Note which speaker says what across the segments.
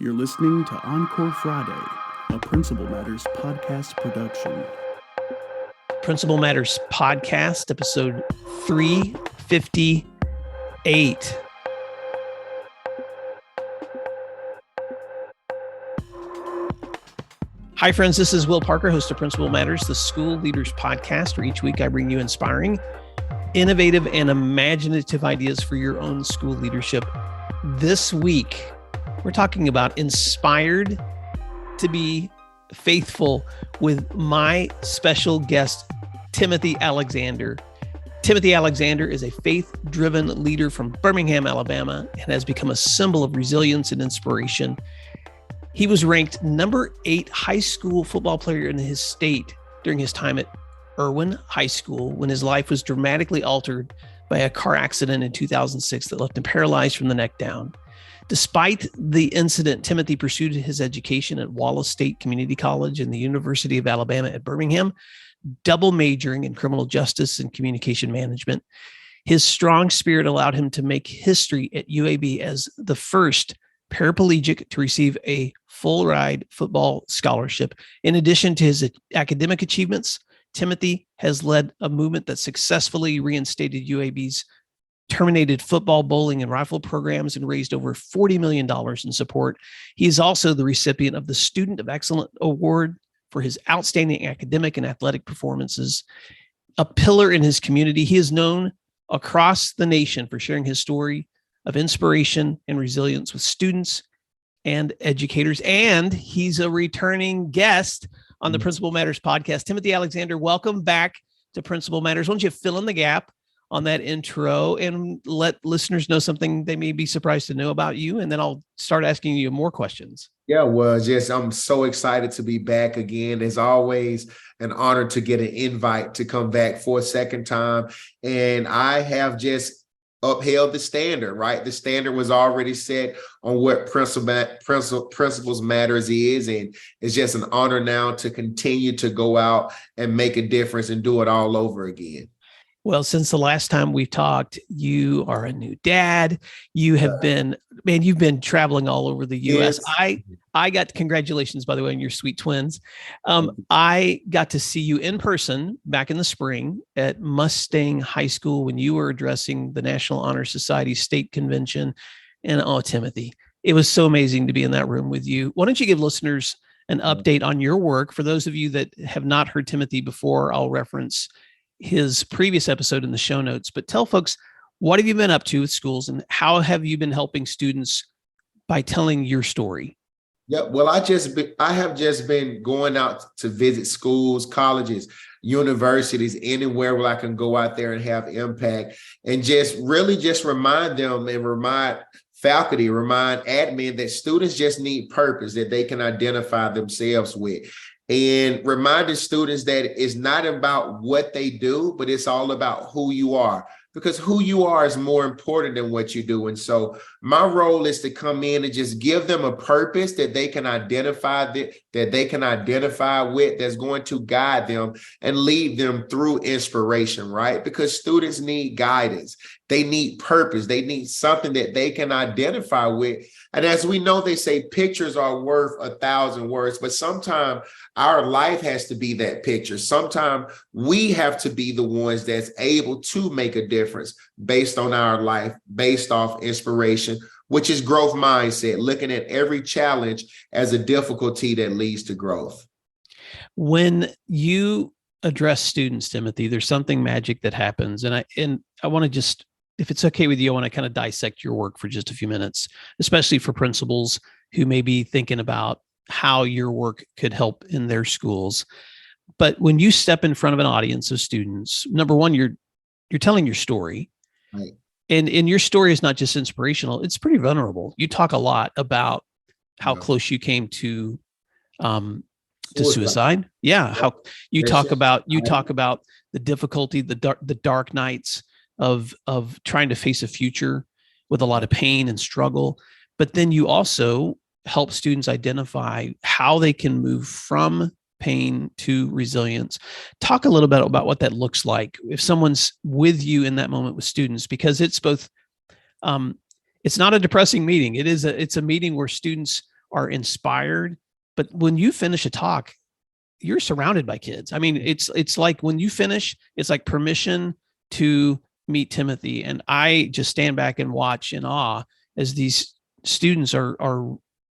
Speaker 1: You're listening to Encore Friday, a Principal Matters podcast production.
Speaker 2: Principal Matters podcast, episode 358. Hi, friends. This is Will Parker, host of Principal Matters, the school leaders podcast, where each week I bring you inspiring, innovative, and imaginative ideas for your own school leadership. This week, we're talking about inspired to be faithful with my special guest, Timothy Alexander. Timothy Alexander is a faith-driven leader from Birmingham, Alabama, and has become a symbol of resilience and inspiration. He was ranked number 8 high school football player in his state during his time at Irwin High School, when his life was dramatically altered by a car accident in 2006 that left him paralyzed from the neck down. Despite the incident, Timothy pursued his education at Wallace State Community College and the University of Alabama at Birmingham, double majoring in criminal justice and communication management. His strong spirit allowed him to make history at UAB as the first paraplegic to receive a full ride football scholarship. In addition to his academic achievements, Timothy has led a movement that successfully reinstated UAB's terminated football, bowling, and rifle programs and raised over $40 million in support. He is also the recipient of the Student of Excellence Award for his outstanding academic and athletic performances. A pillar in his community, he is known across the nation for sharing his story of inspiration and resilience with students and educators. And he's a returning guest on the Principal Matters podcast. Timothy Alexander, welcome back to Principal Matters. Why don't you fill in the gap on that intro and let listeners know something they may be surprised to know about you, and then I'll start asking you more questions.
Speaker 3: Yeah, well, just I'm so excited to be back again. It's always an honor to get an invite to come back for a second time. And I have just upheld the standard, right? The standard was already set on what Principals Matters is. And it's just an honor now to continue to go out and make a difference and do it all over again.
Speaker 2: Well, since the last time we talked, you are a new dad. You have been, man, you've been traveling all over the U.S. Yes. I got, congratulations, by the way, on your sweet twins. I got to see you in person back in the spring at Mustang High School when you were addressing the National Honor Society State Convention. And oh, Timothy, it was so amazing to be in that room with you. Why don't you give listeners an update on your work? For those of you that have not heard Timothy before, I'll reference his previous episode in the show notes, but tell folks, what have you been up to with schools and how have you been helping students by telling your story?
Speaker 3: Yeah, well, I have just been going out to visit schools, colleges, universities, anywhere where I can go out there and have impact and just really just remind them and remind faculty, remind admin that students just need purpose that they can identify themselves with. And reminding students that it's not about what they do, but it's all about who you are, because who you are is more important than what you do. And so my role is to come in and just give them a purpose that they can identify with, that's going to guide them and lead them through inspiration, right? Because students need guidance. They need purpose. They need something that they can identify with. And as we know, they say pictures are worth 1,000 words, but sometimes our life has to be that picture. Sometimes we have to be the ones that's able to make a difference based on our life, based off inspiration, which is growth mindset, looking at every challenge as a difficulty that leads to growth.
Speaker 2: When you address students, Timothy, there's something magic that happens. And I want to just, if it's okay with you, I want to kind of dissect your work for just a few minutes, especially for principals who may be thinking about how your work could help in their schools. But when you step in front of an audience of students, number one, you're telling your story.
Speaker 3: Right.
Speaker 2: And your story is not just inspirational, it's pretty vulnerable. You talk a lot about how close you came to suicide. Yeah. How you talk about the difficulty, the dark nights of trying to face a future with a lot of pain and struggle. But then you also help students identify how they can move from pain to resilience. Talk a little bit about what that looks like if someone's with you in that moment with students, because it's both, it's not a depressing meeting. It's a meeting where students are inspired. But when you finish a talk, you're surrounded by kids. I mean, it's like when you finish, it's like permission to meet Timothy. And I just stand back and watch in awe as these students are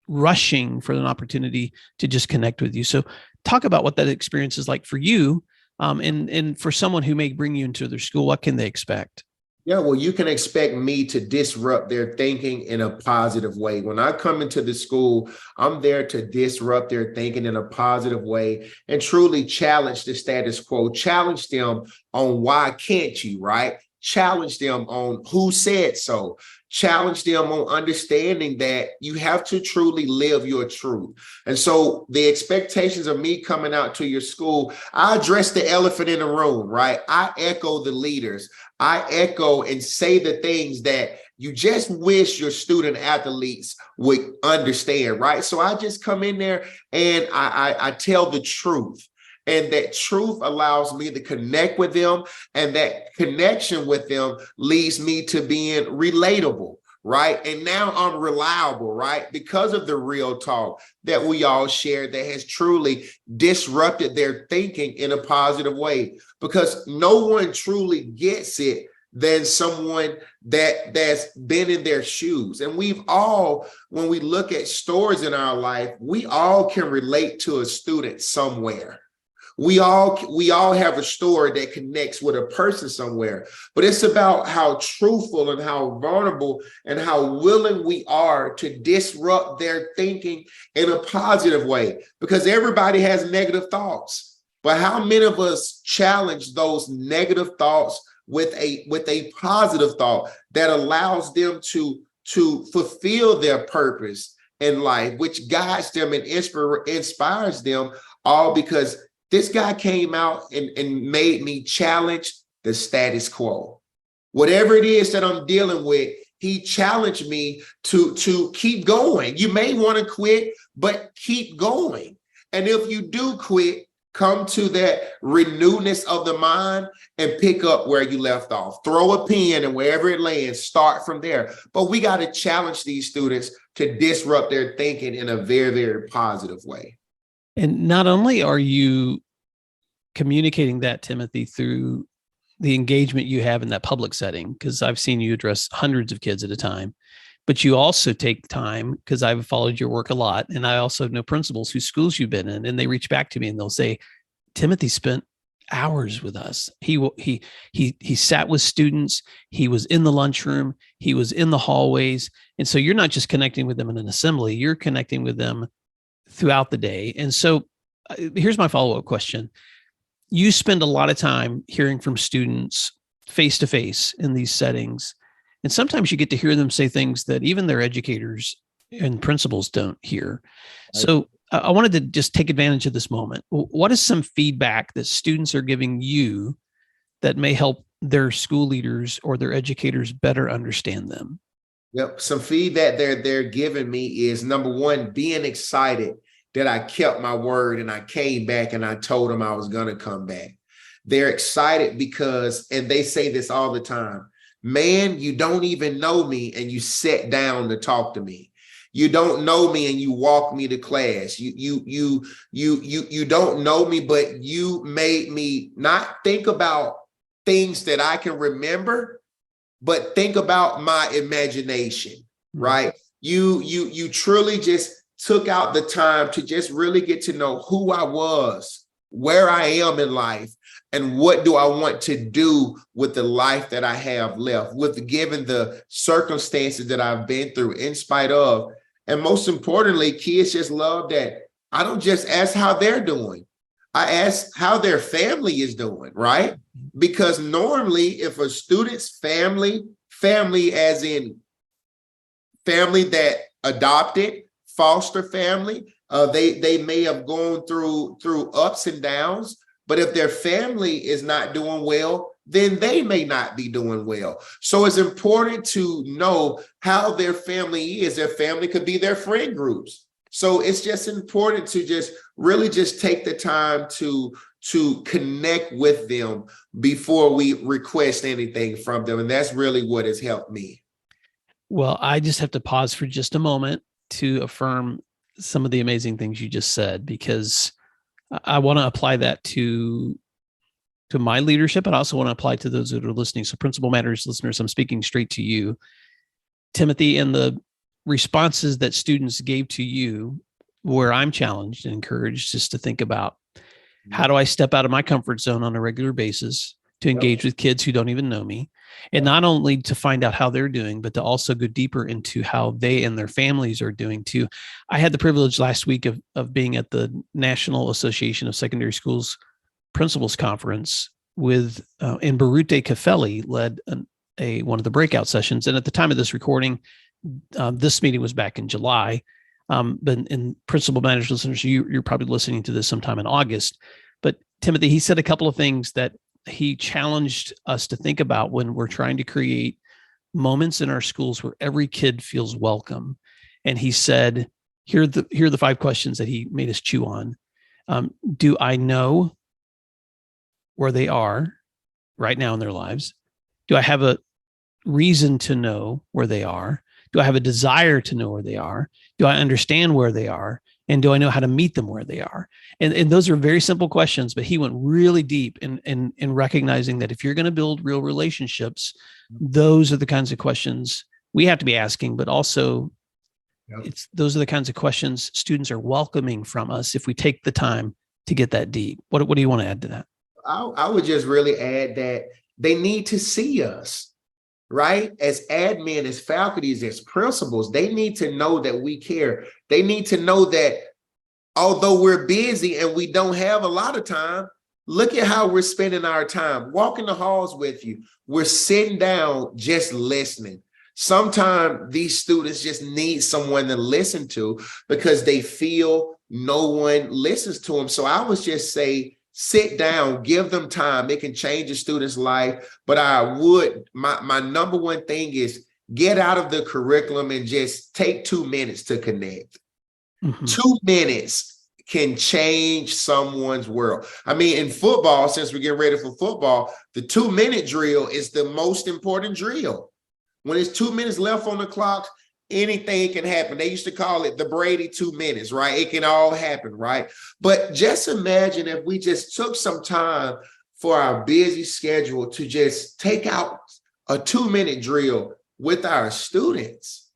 Speaker 2: rushing for an opportunity to just connect with you. So talk about what that experience is like for you. And for someone who may bring you into their school, what can they expect?
Speaker 3: Yeah, well, you can expect me to disrupt their thinking in a positive way. When I come into the school, I'm there to disrupt their thinking in a positive way and truly challenge the status quo, challenge them on why can't you, right? Challenge them on who said so, challenge them on understanding that you have to truly live your truth. And so the expectations of me coming out to your school, I address the elephant in the room, right? I echo the leaders. I echo and say the things that you just wish your student athletes would understand, right? So I just come in there and I tell the truth. And that truth allows me to connect with them. And that connection with them leads me to being relatable, right? And now I'm reliable, right? Because of the real talk that we all share that has truly disrupted their thinking in a positive way. Because no one truly gets it than someone that's been in their shoes. And we've all, when we look at stories in our life, we all can relate to a student somewhere. We all have a story that connects with a person somewhere, but it's about how truthful and how vulnerable and how willing we are to disrupt their thinking in a positive way, because everybody has negative thoughts. But how many of us challenge those negative thoughts with a positive thought that allows them to fulfill their purpose in life, which guides them and inspires them, all because this guy came out and made me challenge the status quo. Whatever it is that I'm dealing with, he challenged me to keep going. You may want to quit, but keep going. And if you do quit, come to that renewedness of the mind and pick up where you left off. Throw a pin and wherever it lands, start from there. But we got to challenge these students to disrupt their thinking in a very, very positive way.
Speaker 2: And not only are you communicating that, Timothy, through the engagement you have in that public setting, because I've seen you address hundreds of kids at a time, but you also take time, because I've followed your work a lot. And I also know principals whose schools you've been in, and they reach back to me and they'll say, Timothy spent hours with us. He sat with students. He was in the lunchroom. He was in the hallways. And so you're not just connecting with them in an assembly, you're connecting with them throughout the day. And so here's my follow-up question. You spend a lot of time hearing from students face to face in these settings. And sometimes you get to hear them say things that even their educators and principals don't hear. So I wanted to just take advantage of this moment. What is some feedback that students are giving you that may help their school leaders or their educators better understand them?
Speaker 3: Yep. Some feedback they're giving me is, number one, being excited that I kept my word and I came back and I told them I was going to come back. They're excited because, and they say this all the time, man, you don't even know me and you sat down to talk to me. You don't know me and you walk me to class. You don't know me, but you made me not think about things that I can remember, but think about my imagination, right? You truly just took out the time to just really get to know who I was, where I am in life, and what do I want to do with the life that I have left, with given the circumstances that I've been through in spite of. And most importantly, kids just love that I don't just ask how they're doing. I ask how their family is doing, right? Because normally if a student's family as in family that adopted, foster family, they may have gone through ups and downs, but if their family is not doing well, then they may not be doing well. So it's important to know how their family is. Their family could be their friend groups. So it's just important to just really just take the time to connect with them before we request anything from them. And that's really what has helped me.
Speaker 2: Well, I just have to pause for just a moment to affirm some of the amazing things you just said, because I want to apply that to my leadership, and I also want to apply to those that are listening. So Principal Matters listeners, I'm speaking straight to you, Timothy, and the responses that students gave to you, where I'm challenged and encouraged just to think about, how do I step out of my comfort zone on a regular basis to engage with kids who don't even know me? And not only to find out how they're doing, but to also go deeper into how they and their families are doing too. I had the privilege last week of being at the National Association of Secondary Schools Principals Conference with, and Barute Kafeli led one of the breakout sessions. And at the time of this recording, this meeting was back in July. But in Principal Matters listeners, you're probably listening to this sometime in August. But Timothy, he said a couple of things that he challenged us to think about when we're trying to create moments in our schools where every kid feels welcome. And he said, here are the 5 questions that he made us chew on. Do I know where they are right now in their lives? Do I have a reason to know where they are? Do I have a desire to know where they are? Do I understand where they are? And do I know how to meet them where they are? And those are very simple questions, but he went really deep in recognizing that if you're going to build real relationships, those are the kinds of questions we have to be asking, but also those are the kinds of questions students are welcoming from us if we take the time to get that deep. What do you want to add to that?
Speaker 3: I would just really add that they need to see us, right? As admin, as faculties, as principals, they need to know that we care. They need to know that although we're busy and we don't have a lot of time, look at how we're spending our time. Walking the halls with you. We're sitting down, just listening. Sometimes these students just need someone to listen to because they feel no one listens to them. So I would just say, sit down, give them time. It can change a student's life. But my number one thing is get out of the curriculum and just take 2 minutes to connect. 2 minutes can change someone's world. I mean, in football, since we're getting ready for football, the 2-minute drill is the most important drill. When it's 2 minutes left on the clock, anything can happen. They used to call it the Brady 2 minutes, right? It can all happen, right? But just imagine if we just took some time for our busy schedule to just take out a 2-minute drill with our students,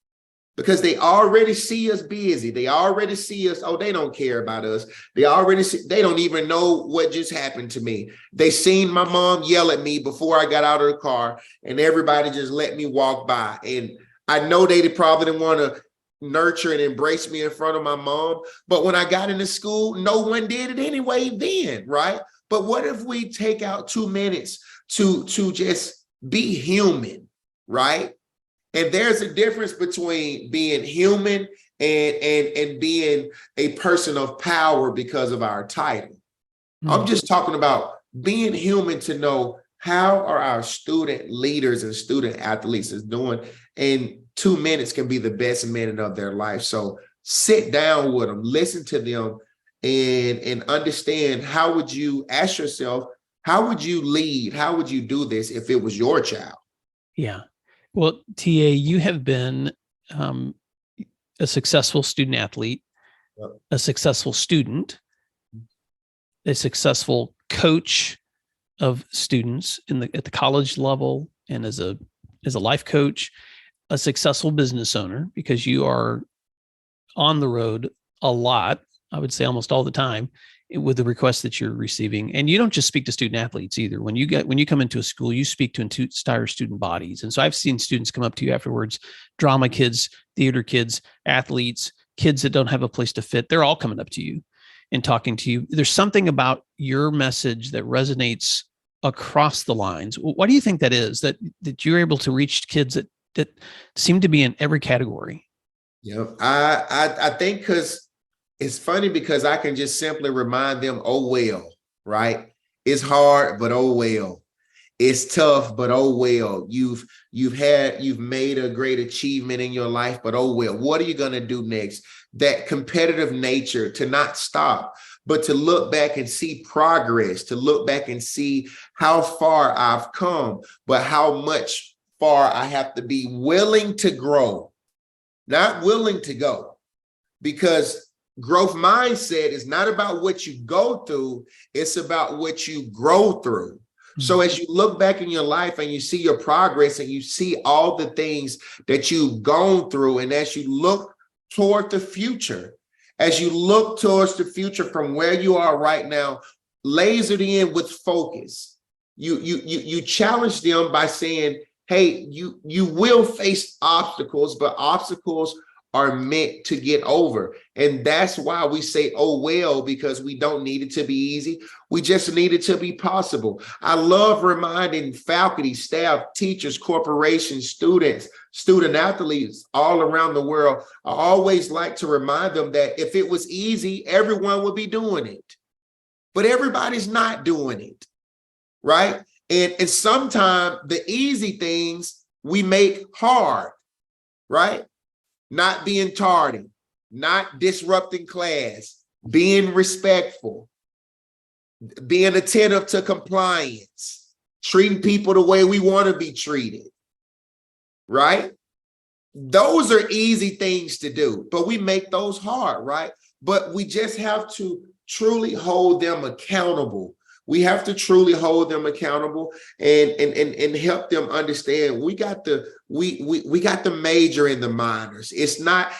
Speaker 3: because they already see us busy. They already see us. Oh, they don't care about us. They don't even know what just happened to me. They seen my mom yell at me before I got out of the car, and everybody just let me walk by. And I know they probably didn't want to nurture and embrace me in front of my mom. But when I got into school, no one did it anyway then, right? But what if we take out 2 minutes to just be human, right? And there's a difference between being human and being a person of power because of our title. I'm just talking about being human to know how are our student leaders and student athletes is doing. And 2 minutes can be the best minute of their life. So sit down with them, listen to them, and understand, how would you ask yourself, how would you lead? How would you do this if it was your child?
Speaker 2: Yeah. Well, TA, you have been a successful student athlete, a successful student, a successful coach of students at the college level, and as a life coach, a successful business owner, because you are on the road a lot, I would say almost all the time, with the requests that you're receiving. And you don't just speak to student athletes either. When you come into a school, you speak to entire student bodies. And so I've seen students come up to you afterwards, drama kids, theater kids, athletes, kids that don't have a place to fit. They're all coming up to you and talking to you. There's something about your message that resonates across the lines. Why do you think that is, that you're able to reach kids that seem to be in every category?
Speaker 3: Yeah, I think because it's funny, because I can just simply remind them, oh, well, right? It's hard, but oh, well. It's tough, but oh, well. You've made a great achievement in your life, but oh, well. What are you going to do next? That competitive nature, to not stop, but to look back and see progress, to look back and see how far I've come, but how much far I have to be willing to grow, not willing to go. Because growth mindset is not about what you go through, it's about what you grow through. So as you look back in your life and you see your progress and you see all the things that you've gone through, and as you look toward the future, as you look towards the future from where you are right now, lasered in with focus, you challenge them by saying, hey, you will face obstacles, but obstacles are meant to get over. And that's why we say, oh, well, because we don't need it to be easy. We just need it to be possible. I love reminding faculty, staff, teachers, corporations, students, student athletes all around the world. I always like to remind them that if it was easy, everyone would be doing it. But everybody's not doing it, right? And sometimes the easy things we make hard, right? Not being tardy, not disrupting class, being respectful, being attentive to compliance, treating people the way we want to be treated, right? Those are easy things to do, but we make those hard, right? But we just have to truly hold them accountable. We have to truly hold them accountable and help them understand we got the major and the minors. It's not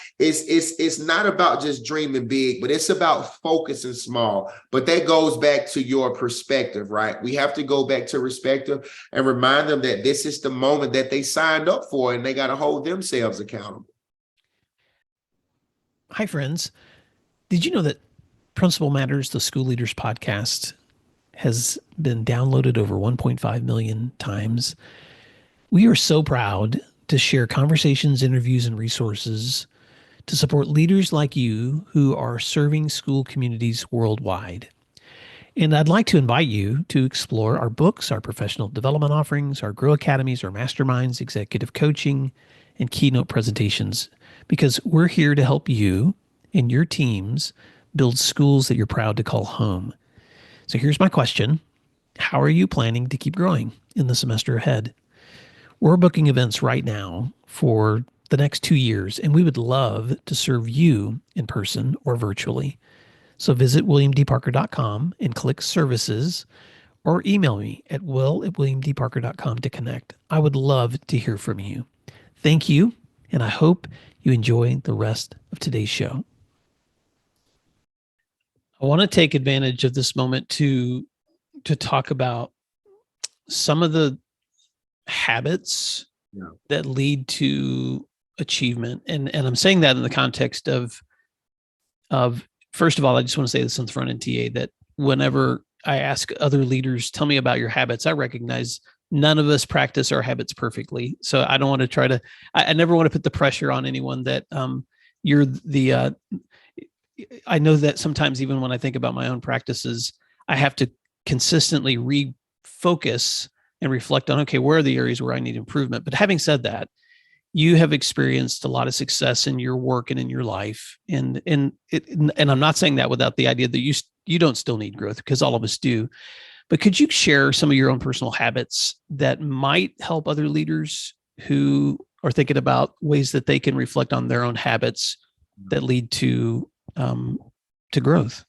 Speaker 3: about just dreaming big, but it's about focusing small. But that goes back to your perspective, right? We have to go back to perspective and remind them that this is the moment that they signed up for, and they got to hold themselves accountable.
Speaker 2: Hi, friends. Did you know that Principal Matters, the School Leaders Podcast, has been downloaded over 1.5 million times? We are so proud to share conversations, interviews, and resources to support leaders like you who are serving school communities worldwide. And I'd like to invite you to explore our books, our professional development offerings, our Grow Academies, our masterminds, executive coaching, and keynote presentations, because we're here to help you and your teams build schools that you're proud to call home. So here's my question. How are you planning to keep growing in the semester ahead? We're booking events right now for the next 2 years, and we would love to serve you in person or virtually. So visit williamdparker.com and click services, or email me at will@williamdparker.com to connect. I would love to hear from you. Thank you, and I hope you enjoy the rest of today's show. I want to take advantage of this moment to talk about some of the habits that lead to achievement. And I'm saying that in the context of first of all, I just want to say this on the front end, TA, that whenever I ask other leaders, tell me about your habits, I recognize none of us practice our habits perfectly. So I don't want to try to, I never want to put the pressure on anyone that you're the, I know that sometimes even when I think about my own practices, I have to consistently refocus and reflect on, okay, where are the areas where I need improvement? But having said that, you have experienced a lot of success in your work and in your life. And I'm not saying that without the idea that you don't still need growth, because all of us do. But could you share some of your own personal habits that might help other leaders who are thinking about ways that they can reflect on their own habits that lead to growth?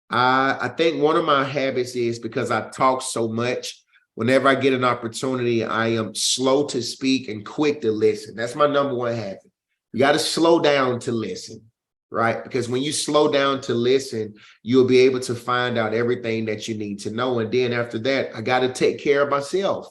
Speaker 3: I think one of my habits is, because I talk so much, whenever I get an opportunity, I am slow to speak and quick to listen. That's my number one habit. You got to slow down to listen, right? Because when you slow down to listen, you'll be able to find out everything that you need to know. And then after that, I got to take care of myself,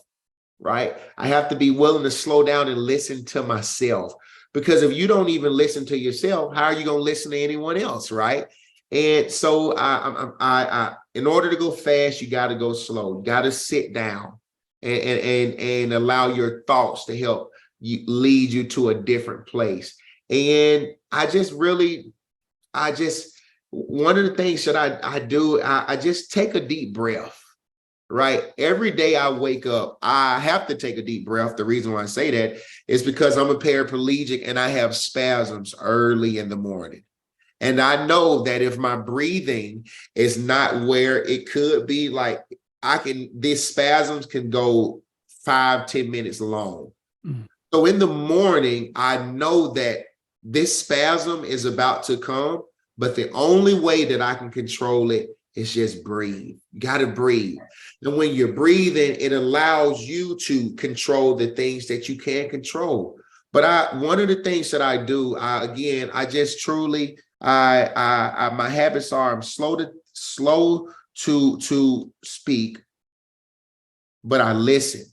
Speaker 3: right? I have to be willing to slow down and listen to myself. Because if you don't even listen to yourself, how are you going to listen to anyone else, right? And so I in order to go fast, you got to go slow. You got to sit down and allow your thoughts to help you lead you to a different place. And one of the things that I do, I just take a deep breath, right? Every day I wake up, I have to take a deep breath. The reason why I say that is because I'm a paraplegic and I have spasms early in the morning. And I know that if my breathing is not where it could be, like these spasms can go 5-10 minutes long. So in the morning, I know that this spasm is about to come, but the only way that I can control it is just breathe. You got to breathe. And when you're breathing, it allows you to control the things that you can't control. But one of the things that I do, I just truly, my habits are I'm slow to speak, but I listen.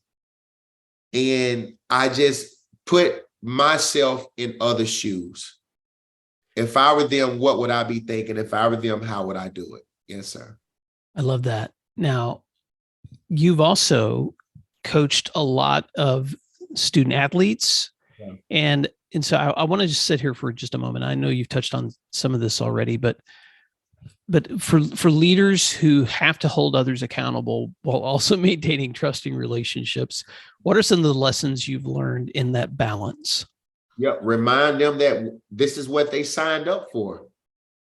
Speaker 3: And I just put myself in other shoes. If I were them, what would I be thinking? If I were them, how would I do it? Yes, sir.
Speaker 2: I love that. Now, you've also coached a lot of student athletes.
Speaker 3: Yeah.
Speaker 2: And so I want to just sit here for just a moment. I know you've touched on some of this already, but for leaders who have to hold others accountable while also maintaining trusting relationships, what are some of the lessons you've learned in that balance?
Speaker 3: Yep. Remind them that this is what they signed up for.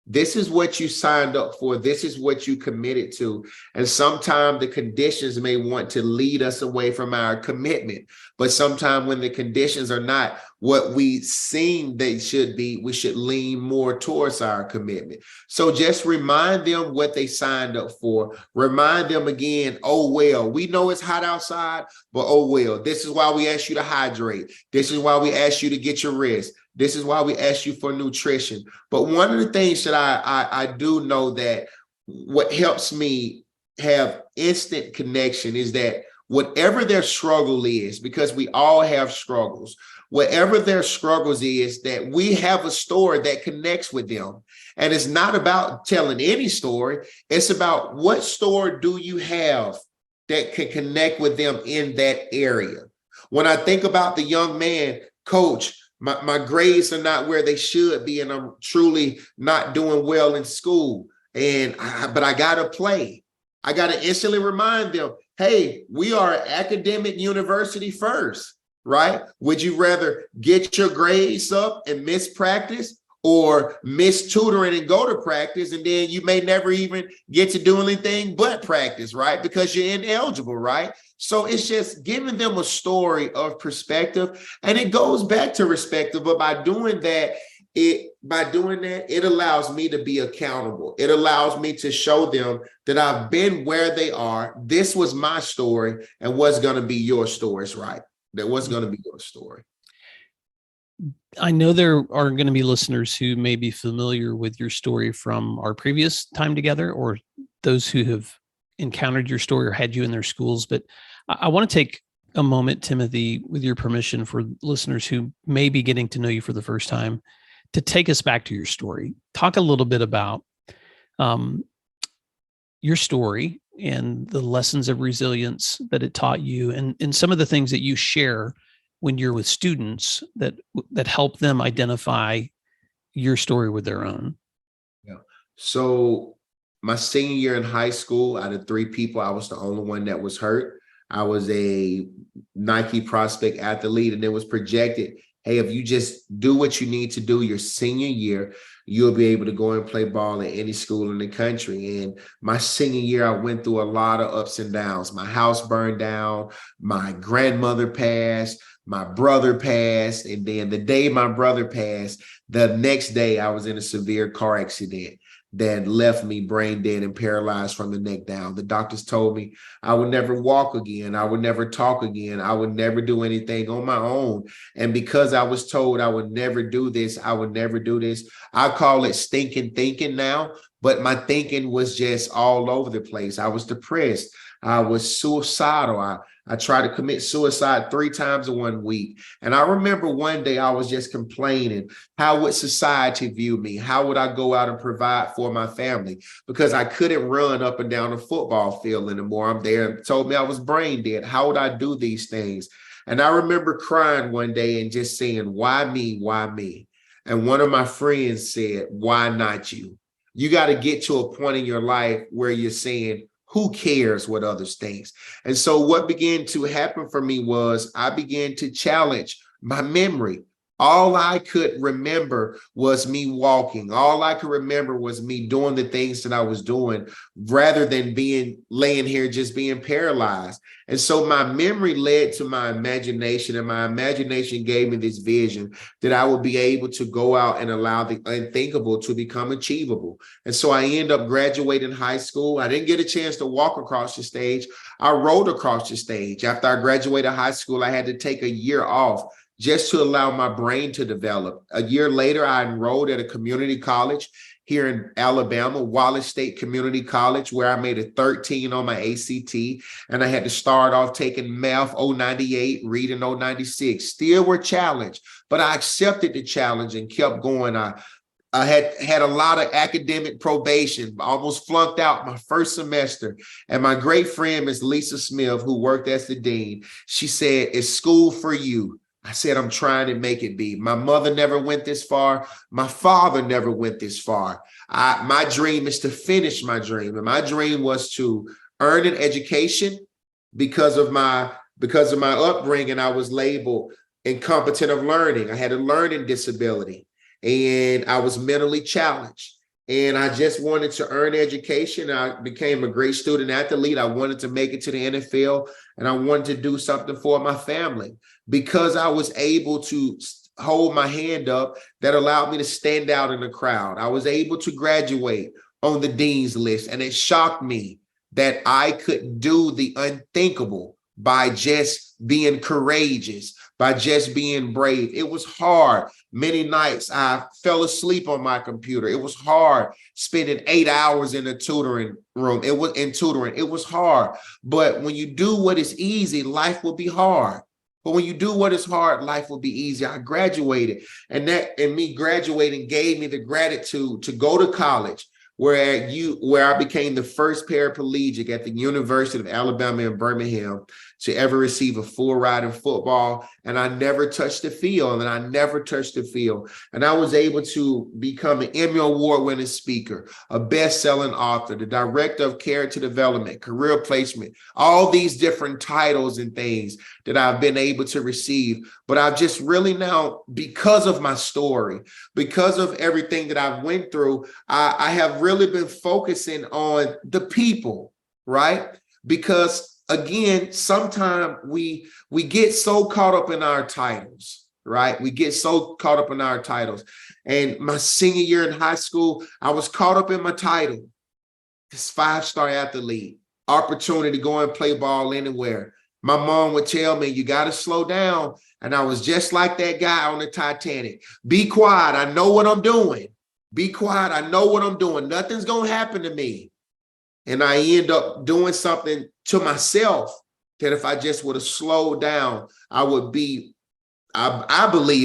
Speaker 3: This is what you signed up for. This is what you committed to. And sometimes the conditions may want to lead us away from our commitment. But sometimes when the conditions are not what we seem they should be, we should lean more towards our commitment. So just remind them what they signed up for. Remind them again, oh, well, we know it's hot outside, but oh, well, this is why we ask you to hydrate. This is why we ask you to get your rest. This is why we ask you for nutrition. But one of the things that I do know that what helps me have instant connection is that whatever their struggle is, because we all have struggles, whatever their struggles is, that we have a story that connects with them. And it's not about telling any story. It's about what story do you have that can connect with them in that area. When I think about the young man, coach, my grades are not where they should be, and I'm truly not doing well in school. But I gotta play. I gotta instantly remind them, hey, we are an academic university first, right? Would you rather get your grades up and miss practice, or miss tutoring and go to practice, and then you may never even get to do anything but practice, right? Because you're ineligible, right? So it's just giving them a story of perspective, and it goes back to perspective. But by doing that, it allows me to be accountable. It allows me to show them that I've been where they are. This was my story, and what's going to be your stories, right? That what's going to be your story.
Speaker 2: I know there are going to be listeners who may be familiar with your story from our previous time together, or those who have encountered your story or had you in their schools. But I want to take a moment, Timothy, with your permission, for listeners who may be getting to know you for the first time, to take us back to your story. Talk a little bit about your story and the lessons of resilience that it taught you, and some of the things that you share when you're with students that help them identify your story with their own.
Speaker 3: Yeah. So my senior year in high school, out of 3 people, I was the only one that was hurt. I was a Nike prospect athlete, and it was projected, hey, if you just do what you need to do your senior year, you'll be able to go and play ball at any school in the country. And my senior year, I went through a lot of ups and downs. My house burned down, my grandmother passed, my brother passed, and then the day my brother passed, the next day I was in a severe car accident that left me brain dead and paralyzed from the neck down. The doctors told me I would never walk again. I would never talk again. I would never do anything on my own. And because I was told I would never do this, I would never do this. I call it stinking thinking now, but my thinking was just all over the place. I was depressed. I was suicidal. I tried to commit suicide 3 times in 1 week. And I remember one day I was just complaining, how would society view me? How would I go out and provide for my family? Because I couldn't run up and down the football field anymore. I'm there and told me I was brain dead. How would I do these things? And I remember crying one day and just saying, why me? Why me? And one of my friends said, why not you? You got to get to a point in your life where you're saying, who cares what others think? And so what began to happen for me was I began to challenge my memory. All I could remember was me walking. All I could remember was me doing the things that I was doing rather than laying here just being paralyzed. And so my memory led to my imagination, and my imagination gave me this vision that I would be able to go out and allow the unthinkable to become achievable. And so I ended up graduating high school. I didn't get a chance to walk across the stage. I rode across the stage. After I graduated high school, I had to take a year off just to allow my brain to develop. A year later, I enrolled at a community college here in Alabama, Wallace State Community College, where I made a 13 on my ACT. And I had to start off taking math 098, reading 096. Still were challenged, but I accepted the challenge and kept going. I had a lot of academic probation, almost flunked out my first semester. And my great friend, Miss Lisa Smith, who worked as the dean, she said, "It's school for you." I said, "I'm trying to make it be." My mother never went this far. My father never went this far. My dream is to finish my dream. And my dream was to earn an education. Because of my upbringing, I was labeled incompetent of learning. I had a learning disability and I was mentally challenged. And I just wanted to earn education. I became a great student athlete. I wanted to make it to the NFL, and I wanted to do something for my family. Because I was able to hold my hand up, that allowed me to stand out in the crowd. I was able to graduate on the dean's list, and it shocked me that I could do the unthinkable by just being courageous, by just being brave. It was hard. Many nights I fell asleep on my computer. It was hard spending 8 hours in a tutoring room. It was hard. But when you do what is easy, life will be hard. But when you do what is hard, life will be easy. I graduated, and me graduating gave me the gratitude to go to college, where I became the first paraplegic at the University of Alabama in Birmingham to ever receive a full ride in football. And I never touched the field, and I was able to become an Emmy Award winning speaker, a best-selling author, the director of character development, career placement, all these different titles and things that I've been able to receive. But I've just really now, because of my story, because of everything that I've went through, I have really been focusing on the people, right? Because again, sometimes we get so caught up in our titles, right? We get so caught up in our titles. And my senior year in high school, I was caught up in my title, this 5-star athlete, opportunity to go and play ball anywhere. My mom would tell me, "You got to slow down." And I was just like that guy on the Titanic. "Be quiet. I know what I'm doing. Be quiet. I know what I'm doing. Nothing's going to happen to me." And I end up doing something to myself that if I just would have slowed down, I believe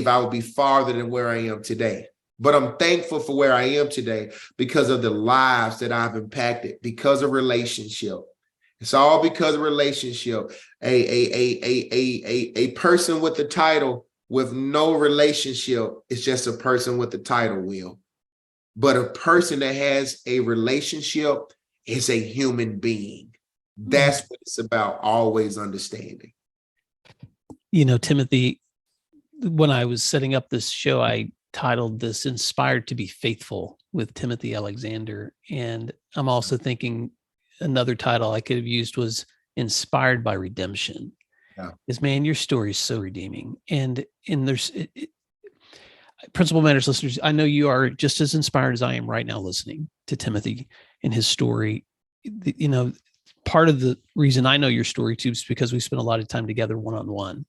Speaker 3: I would be farther than where I am today. But I'm thankful for where I am today because of the lives that I've impacted, because of relationship. It's all because of relationship. A person with the title with no relationship is just a person with the title, Will. But a person that has a relationship is a human being. That's what it's about, always understanding.
Speaker 2: You know, Timothy, when I was setting up this show, I titled this "Inspired to be Faithful" with Timothy Alexander. And I'm also thinking another title I could have used was "Inspired by Redemption."
Speaker 3: Yeah.
Speaker 2: Because, man, your story is so redeeming. And there's Principal Matters listeners, I know you are just as inspired as I am right now listening to Timothy and his story. You know, part of the reason I know your story too is because we spent a lot of time together one-on-one.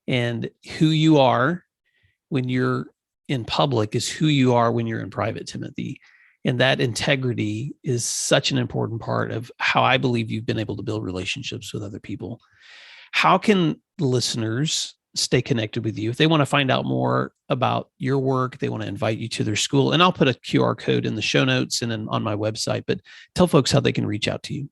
Speaker 2: And who you are when you're in public is who you are when you're in private, Timothy. And that integrity is such an important part of how I believe you've been able to build relationships with other people. How can listeners stay connected with you if they want to find out more about your work, they want to invite you to their school? And I'll put a QR code in the show notes and then on my website, but tell folks how they can reach out to you.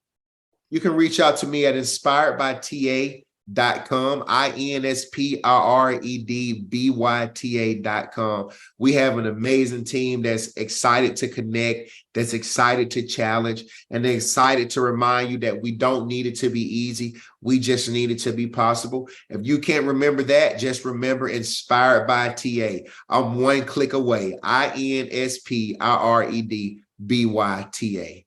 Speaker 3: You can reach out to me at inspiredbyta.com. inspiraredbyta.com. We have an amazing team that's excited to connect, that's excited to challenge, and they're excited to remind you that we don't need it to be easy. We just need it to be possible. If you can't remember that, just remember Inspired by TA. I'm one click away. inspiraredbyta.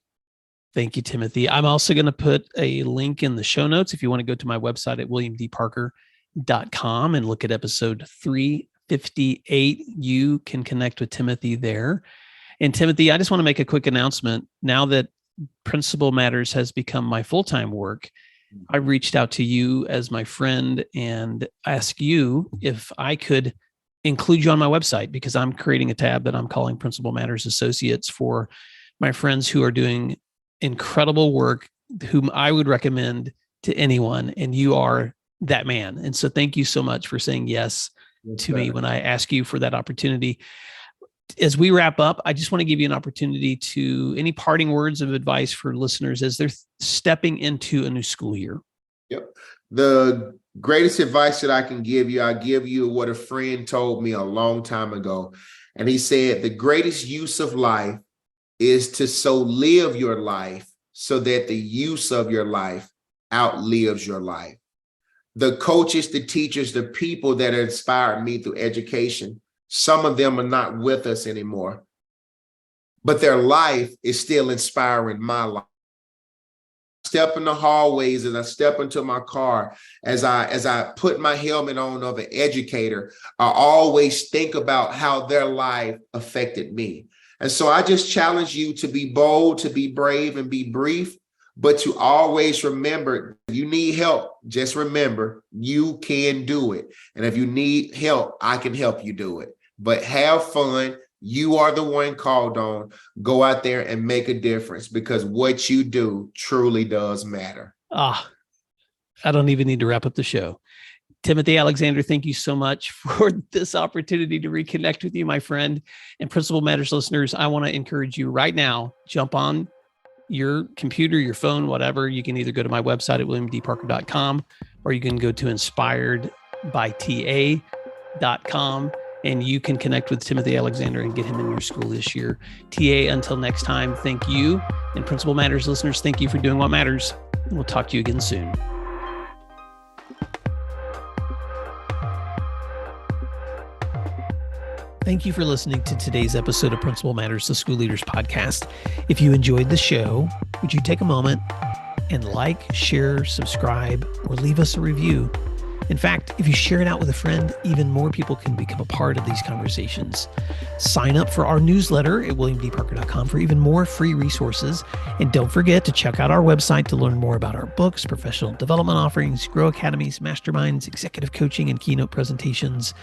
Speaker 2: Thank you, Timothy. I'm also going to put a link in the show notes if you want to go to my website at williamdparker.com and look at episode 358. You can connect with Timothy there. And Timothy, I just want to make a quick announcement. Now that Principal Matters has become my full-time work, I reached out to you as my friend and asked you if I could include you on my website, because I'm creating a tab that I'm calling Principal Matters Associates for my friends who are doing incredible work, whom I would recommend to anyone. And you are that man. And so thank you so much for saying yes to me when I ask you for that opportunity. As we wrap up, I just want to give you an opportunity to any parting words of advice for listeners as they're stepping into a new school year.
Speaker 3: Yep. The greatest advice that I can give you, I give you what a friend told me a long time ago. And he said, the greatest use of life is to so live your life so that the use of your life outlives your life. The coaches, the teachers, the people that inspired me through education, some of them are not with us anymore, but their life is still inspiring my life. Step in the hallways, as I step into my car, as I put my helmet on of an educator, I always think about how their life affected me. And so I just challenge you to be bold, to be brave, and be brief, but to always remember, if you need help, just remember you can do it. And if you need help, I can help you do it. But have fun. You are the one called on. Go out there and make a difference, because what you do truly does matter.
Speaker 2: I don't even need to wrap up the show. Timothy Alexander, thank you so much for this opportunity to reconnect with you, my friend. And Principal Matters listeners, I want to encourage you right now, jump on your computer, your phone, whatever. You can either go to my website at williamdparker.com, or you can go to inspiredbyta.com, and you can connect with Timothy Alexander and get him in your school this year. TA, until next time, thank you. And Principal Matters listeners, thank you for doing what matters. And we'll talk to you again soon. Thank you for listening to today's episode of Principal Matters, the School Leaders Podcast. If you enjoyed the show, would you take a moment and like, share, subscribe, or leave us a review? In fact, if you share it out with a friend, even more people can become a part of these conversations. Sign up for our newsletter at williamdparker.com for even more free resources. And don't forget to check out our website to learn more about our books, professional development offerings, Grow Academies, masterminds, executive coaching, and keynote presentations.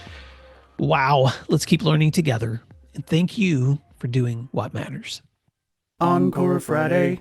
Speaker 2: Wow, let's keep learning together. And thank you for doing what matters.
Speaker 1: Encore Friday.